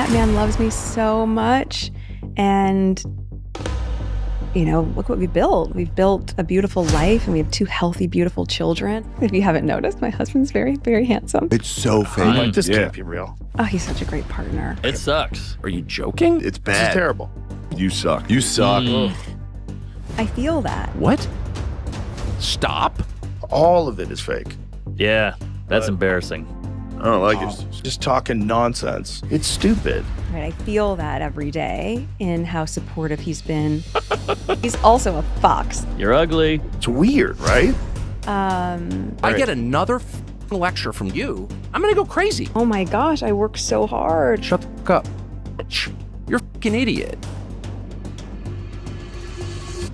That man loves me so much. And, you know, look what we built. We've built a beautiful life, and we have 2 healthy, beautiful children. If you haven't noticed, my husband's very, very handsome. It's so fake. I'm like, this can't be real. Oh, he's such a great partner. It sucks. Are you joking? It's bad. This is terrible. You suck. You suck. I feel that. What? Stop. All of it is fake. Yeah, that's embarrassing. I don't like it. Just talking nonsense. It's stupid. Right, I feel that every day in how supportive he's been. He's also a fox. You're ugly. It's weird, right? I get another lecture from you, I'm gonna go crazy. Oh my gosh, I work so hard. Shut the fuck up. You're a fucking idiot.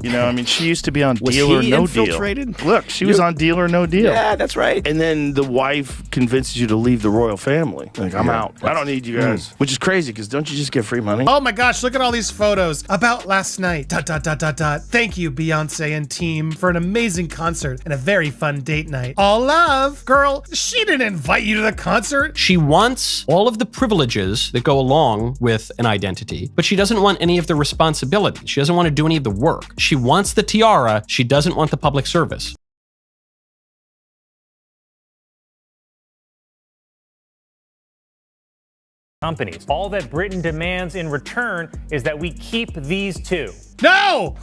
You know, I mean, she used to be on Was Deal or he No infiltrated? Deal. Look, she was on Deal or No Deal. Yeah, that's right. And then the wife convinces you to leave the royal family. Like, I'm out. I don't need you guys. Which is crazy, because don't you just get free money? Oh my gosh, look at all these photos about last night. ... Thank you, Beyonce and team, for an amazing concert and a very fun date night. All love. Girl, she didn't invite you to the concert. She wants all of the privileges that go along with an identity, but she doesn't want any of the responsibility. She doesn't want to do any of the work. She wants the tiara. She doesn't want the public service. Companies. All that Britain demands in return is that we keep these 2. No,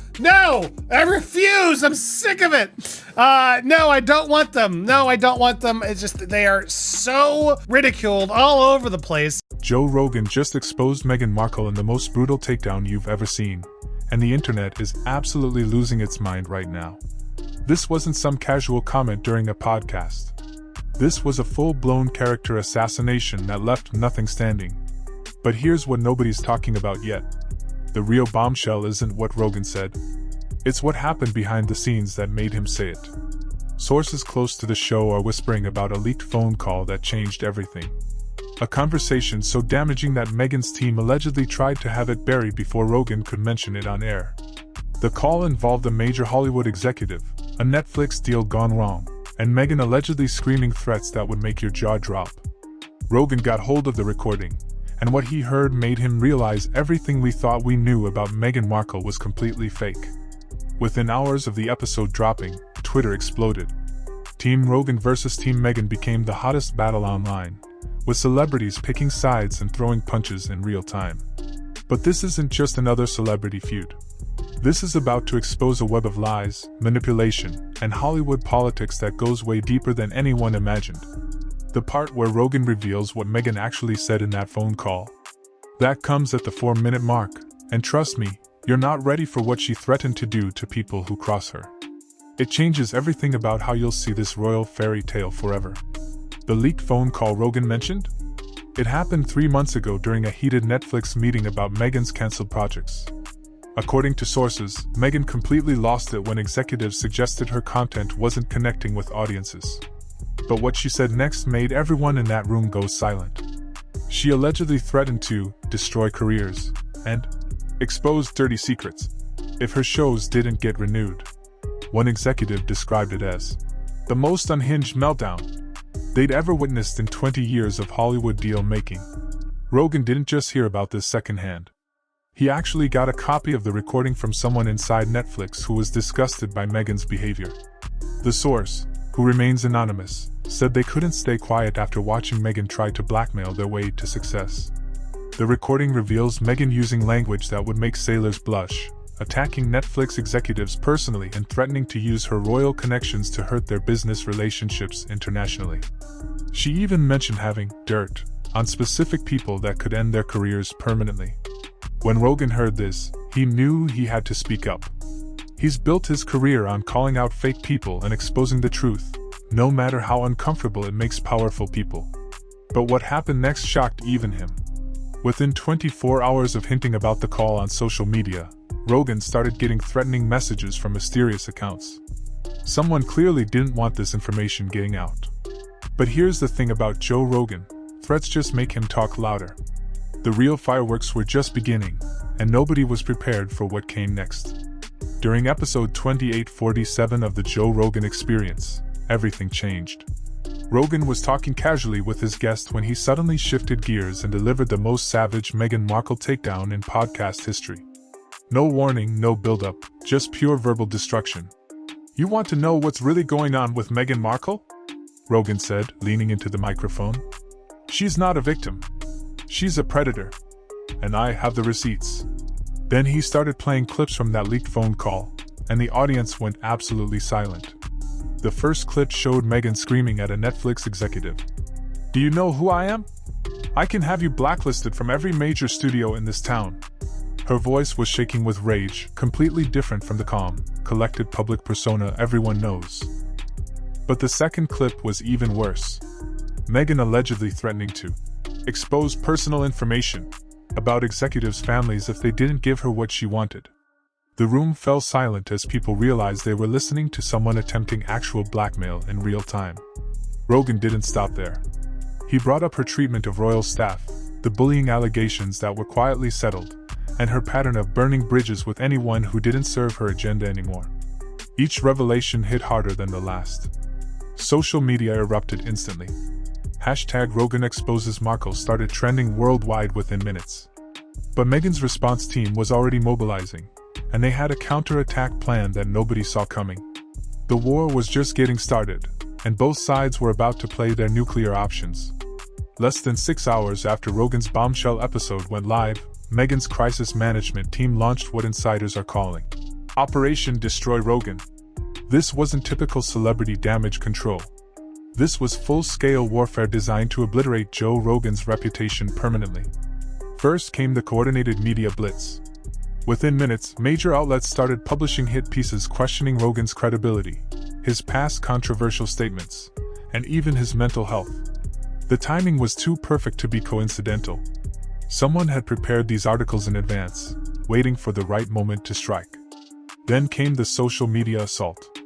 I refuse. I'm sick of it. No, I don't want them. It's just, they are so ridiculed all over the place. Joe Rogan just exposed Meghan Markle in the most brutal takedown you've ever seen, and the internet is absolutely losing its mind right now. This wasn't some casual comment during a podcast. This was a full-blown character assassination that left nothing standing. But here's what nobody's talking about yet. The real bombshell isn't what Rogan said. It's what happened behind the scenes that made him say it. Sources close to the show are whispering about a leaked phone call that changed everything. A conversation so damaging that Meghan's team allegedly tried to have it buried before Rogan could mention it on air. The call involved a major Hollywood executive, a Netflix deal gone wrong, and Meghan allegedly screaming threats that would make your jaw drop. Rogan got hold of the recording, and what he heard made him realize everything we thought we knew about Meghan Markle was completely fake. Within hours of the episode dropping, Twitter exploded. Team Rogan versus Team Meghan became the hottest battle online, with celebrities picking sides and throwing punches in real time. But this isn't just another celebrity feud. This is about to expose a web of lies, manipulation, and Hollywood politics that goes way deeper than anyone imagined. The part where Rogan reveals what Meghan actually said in that phone call. That comes at the 4-minute mark, and trust me, you're not ready for what she threatened to do to people who cross her. It changes everything about how you'll see this royal fairy tale forever. The leaked phone call Rogan mentioned? It happened 3 months ago during a heated Netflix meeting about Meghan's cancelled projects. According to sources, Meghan completely lost it when executives suggested her content wasn't connecting with audiences. But what she said next made everyone in that room go silent. She allegedly threatened to destroy careers and expose dirty secrets if her shows didn't get renewed. One executive described it as the most unhinged meltdown they'd ever witnessed in 20 years of Hollywood deal making. Rogan didn't just hear about this secondhand. He actually got a copy of the recording from someone inside Netflix who was disgusted by Meghan's behavior. The source, who remains anonymous, said they couldn't stay quiet after watching Meghan try to blackmail their way to success. The recording reveals Meghan using language that would make sailors blush, attacking Netflix executives personally and threatening to use her royal connections to hurt their business relationships internationally. She even mentioned having dirt on specific people that could end their careers permanently. When Rogan heard this, he knew he had to speak up. He's built his career on calling out fake people and exposing the truth, no matter how uncomfortable it makes powerful people. But what happened next shocked even him. Within 24 hours of hinting about the call on social media, Rogan started getting threatening messages from mysterious accounts. Someone clearly didn't want this information getting out. But here's the thing about Joe Rogan, threats just make him talk louder. The real fireworks were just beginning, and nobody was prepared for what came next. During episode 2847 of the Joe Rogan Experience, everything changed. Rogan was talking casually with his guest when he suddenly shifted gears and delivered the most savage Meghan Markle takedown in podcast history. No warning, no build-up, just pure verbal destruction. "You want to know what's really going on with Meghan Markle?" Rogan said, leaning into the microphone. "She's not a victim. She's a predator. And I have the receipts." Then he started playing clips from that leaked phone call, and the audience went absolutely silent. The first clip showed Meghan screaming at a Netflix executive. "Do you know who I am? I can have you blacklisted from every major studio in this town." Her voice was shaking with rage, completely different from the calm, collected public persona everyone knows. But the second clip was even worse. Meghan allegedly threatening to expose personal information about executives' families if they didn't give her what she wanted. The room fell silent as people realized they were listening to someone attempting actual blackmail in real time. Rogan didn't stop there. He brought up her treatment of royal staff, the bullying allegations that were quietly settled, and her pattern of burning bridges with anyone who didn't serve her agenda anymore. Each revelation hit harder than the last. Social media erupted instantly. #RoganExposesMarkle started trending worldwide within minutes. But Meghan's response team was already mobilizing, and they had a counterattack plan that nobody saw coming. The war was just getting started, and both sides were about to play their nuclear options. Less than 6 hours after Rogan's bombshell episode went live, Meghan's crisis management team launched what insiders are calling Operation Destroy Rogan. This wasn't typical celebrity damage control. This was full-scale warfare designed to obliterate Joe Rogan's reputation permanently. First came the coordinated media blitz. Within minutes, major outlets started publishing hit pieces questioning Rogan's credibility, his past controversial statements, and even his mental health. The timing was too perfect to be coincidental. Someone had prepared these articles in advance, waiting for the right moment to strike. Then came the social media assault.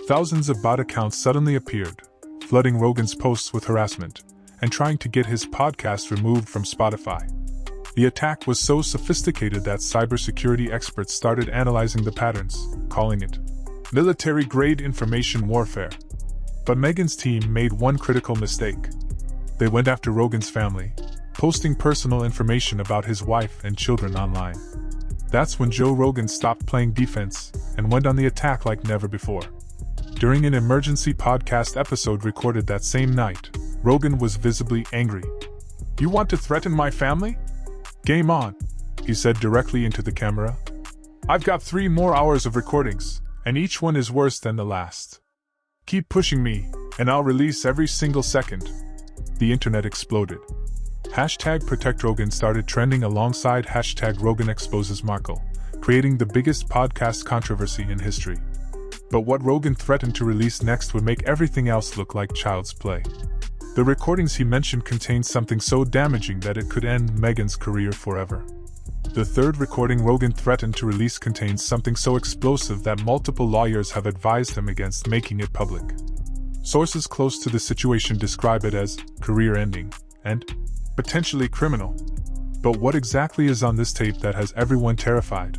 Thousands of bot accounts suddenly appeared, flooding Rogan's posts with harassment, and trying to get his podcast removed from Spotify. The attack was so sophisticated that cybersecurity experts started analyzing the patterns, calling it military-grade information warfare. But Meghan's team made one critical mistake. They went after Rogan's family, posting personal information about his wife and children online. That's when Joe Rogan stopped playing defense and went on the attack like never before. During an emergency podcast episode recorded that same night, Rogan was visibly angry. "You want to threaten my family? Game on," he said directly into the camera. "I've got 3 more hours of recordings, and each one is worse than the last. Keep pushing me, and I'll release every single second." The internet exploded. #ProtectRogan started trending alongside #RoganExposesMarkle, creating the biggest podcast controversy in history. But what Rogan threatened to release next would make everything else look like child's play. The recordings he mentioned contained something so damaging that it could end Meghan's career forever. The third recording Rogan threatened to release contains something so explosive that multiple lawyers have advised him against making it public. Sources close to the situation describe it as career-ending and potentially criminal. But what exactly is on this tape that has everyone terrified?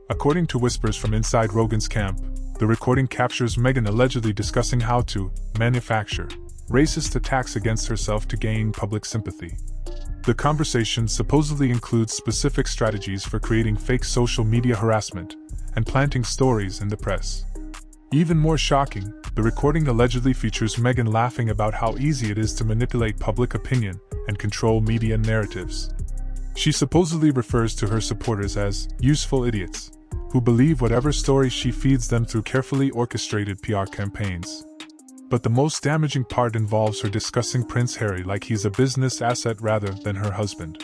According to whispers from inside Rogan's camp, the recording captures Meghan allegedly discussing how to manufacture racist attacks against herself to gain public sympathy. The conversation supposedly includes specific strategies for creating fake social media harassment and planting stories in the press. Even more shocking, the recording allegedly features Meghan laughing about how easy it is to manipulate public opinion and control media narratives. She supposedly refers to her supporters as useful idiots, who believe whatever story she feeds them through carefully orchestrated PR campaigns. But the most damaging part involves her discussing Prince Harry like he's a business asset rather than her husband.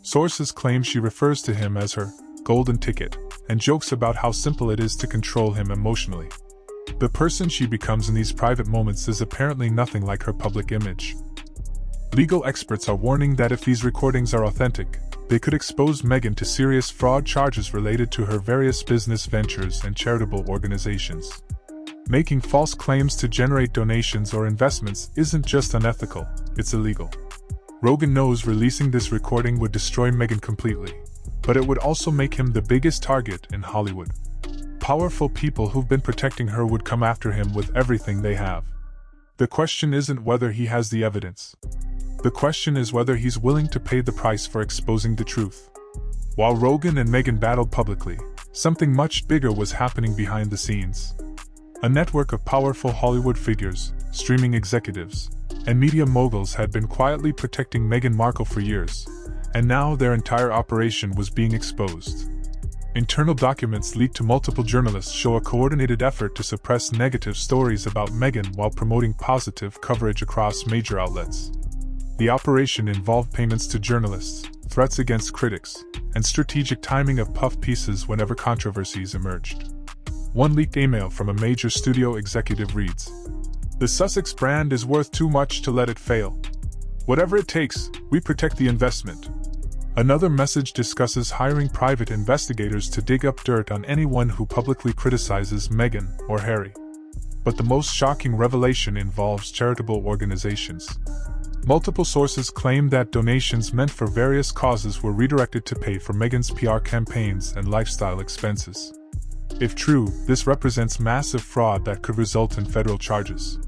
Sources claim she refers to him as her golden ticket, and jokes about how simple it is to control him emotionally. The person she becomes in these private moments is apparently nothing like her public image. Legal experts are warning that if these recordings are authentic, they could expose Meghan to serious fraud charges related to her various business ventures and charitable organizations. Making false claims to generate donations or investments isn't just unethical, it's illegal. Rogan knows releasing this recording would destroy Meghan completely, but it would also make him the biggest target in Hollywood. Powerful people who've been protecting her would come after him with everything they have. The question isn't whether he has the evidence. The question is whether he's willing to pay the price for exposing the truth. While Rogan and Meghan battled publicly, something much bigger was happening behind the scenes. A network of powerful Hollywood figures, streaming executives, and media moguls had been quietly protecting Meghan Markle for years, and now their entire operation was being exposed. Internal documents leaked to multiple journalists show a coordinated effort to suppress negative stories about Meghan while promoting positive coverage across major outlets. The operation involved payments to journalists, threats against critics, and strategic timing of puff pieces whenever controversies emerged. One leaked email from a major studio executive reads, "The Sussex brand is worth too much to let it fail. Whatever it takes, we protect the investment." Another message discusses hiring private investigators to dig up dirt on anyone who publicly criticizes Meghan or Harry. But the most shocking revelation involves charitable organizations. Multiple sources claim that donations meant for various causes were redirected to pay for Meghan's PR campaigns and lifestyle expenses. If true, this represents massive fraud that could result in federal charges.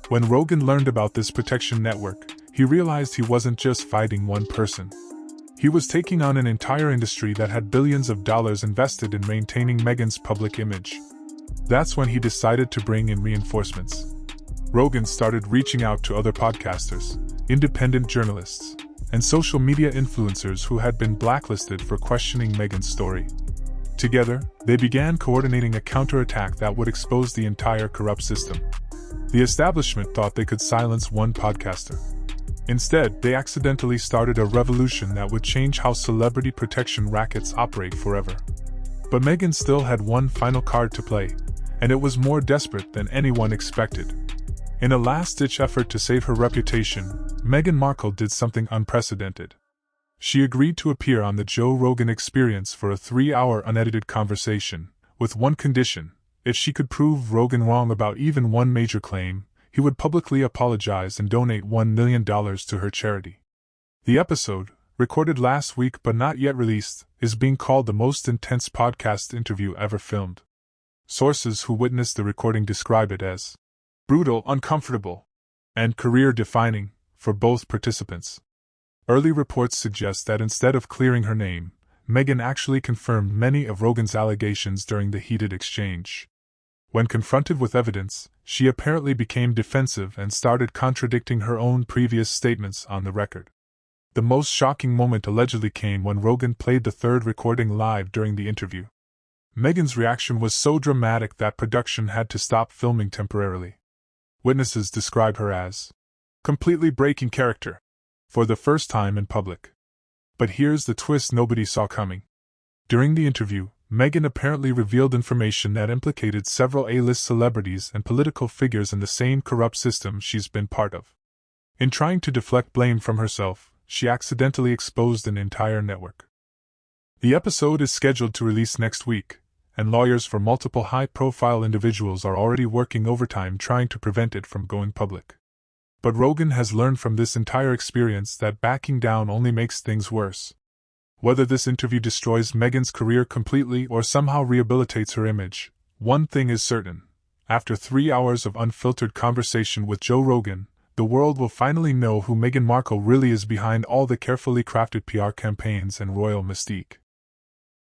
When Rogan learned about this protection network, he realized he wasn't just fighting one person. He was taking on an entire industry that had billions of dollars invested in maintaining Meghan's public image. That's when he decided to bring in reinforcements. Rogan started reaching out to other podcasters, independent journalists, and social media influencers who had been blacklisted for questioning Meghan's story. Together, they began coordinating a counterattack that would expose the entire corrupt system. The establishment thought they could silence one podcaster. Instead, they accidentally started a revolution that would change how celebrity protection rackets operate forever. But Meghan still had one final card to play, and it was more desperate than anyone expected. In a last-ditch effort to save her reputation, Meghan Markle did something unprecedented. She agreed to appear on the Joe Rogan Experience for a 3-hour unedited conversation, with one condition: if she could prove Rogan wrong about even one major claim, he would publicly apologize and donate $1 million to her charity. The episode, recorded last week but not yet released, is being called the most intense podcast interview ever filmed. Sources who witnessed the recording describe it as brutal, uncomfortable, and career-defining for both participants. Early reports suggest that instead of clearing her name, Meghan actually confirmed many of Rogan's allegations during the heated exchange. When confronted with evidence, she apparently became defensive and started contradicting her own previous statements on the record. The most shocking moment allegedly came when Rogan played the third recording live during the interview. Meghan's reaction was so dramatic that production had to stop filming temporarily. Witnesses describe her as completely breaking character for the first time in public. But here's the twist nobody saw coming. During the interview, Meghan apparently revealed information that implicated several A-list celebrities and political figures in the same corrupt system she's been part of. In trying to deflect blame from herself, she accidentally exposed an entire network. The episode is scheduled to release next week, and lawyers for multiple high-profile individuals are already working overtime trying to prevent it from going public. But Rogan has learned from this entire experience that backing down only makes things worse. Whether this interview destroys Meghan's career completely or somehow rehabilitates her image, one thing is certain. After 3 hours of unfiltered conversation with Joe Rogan, the world will finally know who Meghan Markle really is behind all the carefully crafted PR campaigns and royal mystique.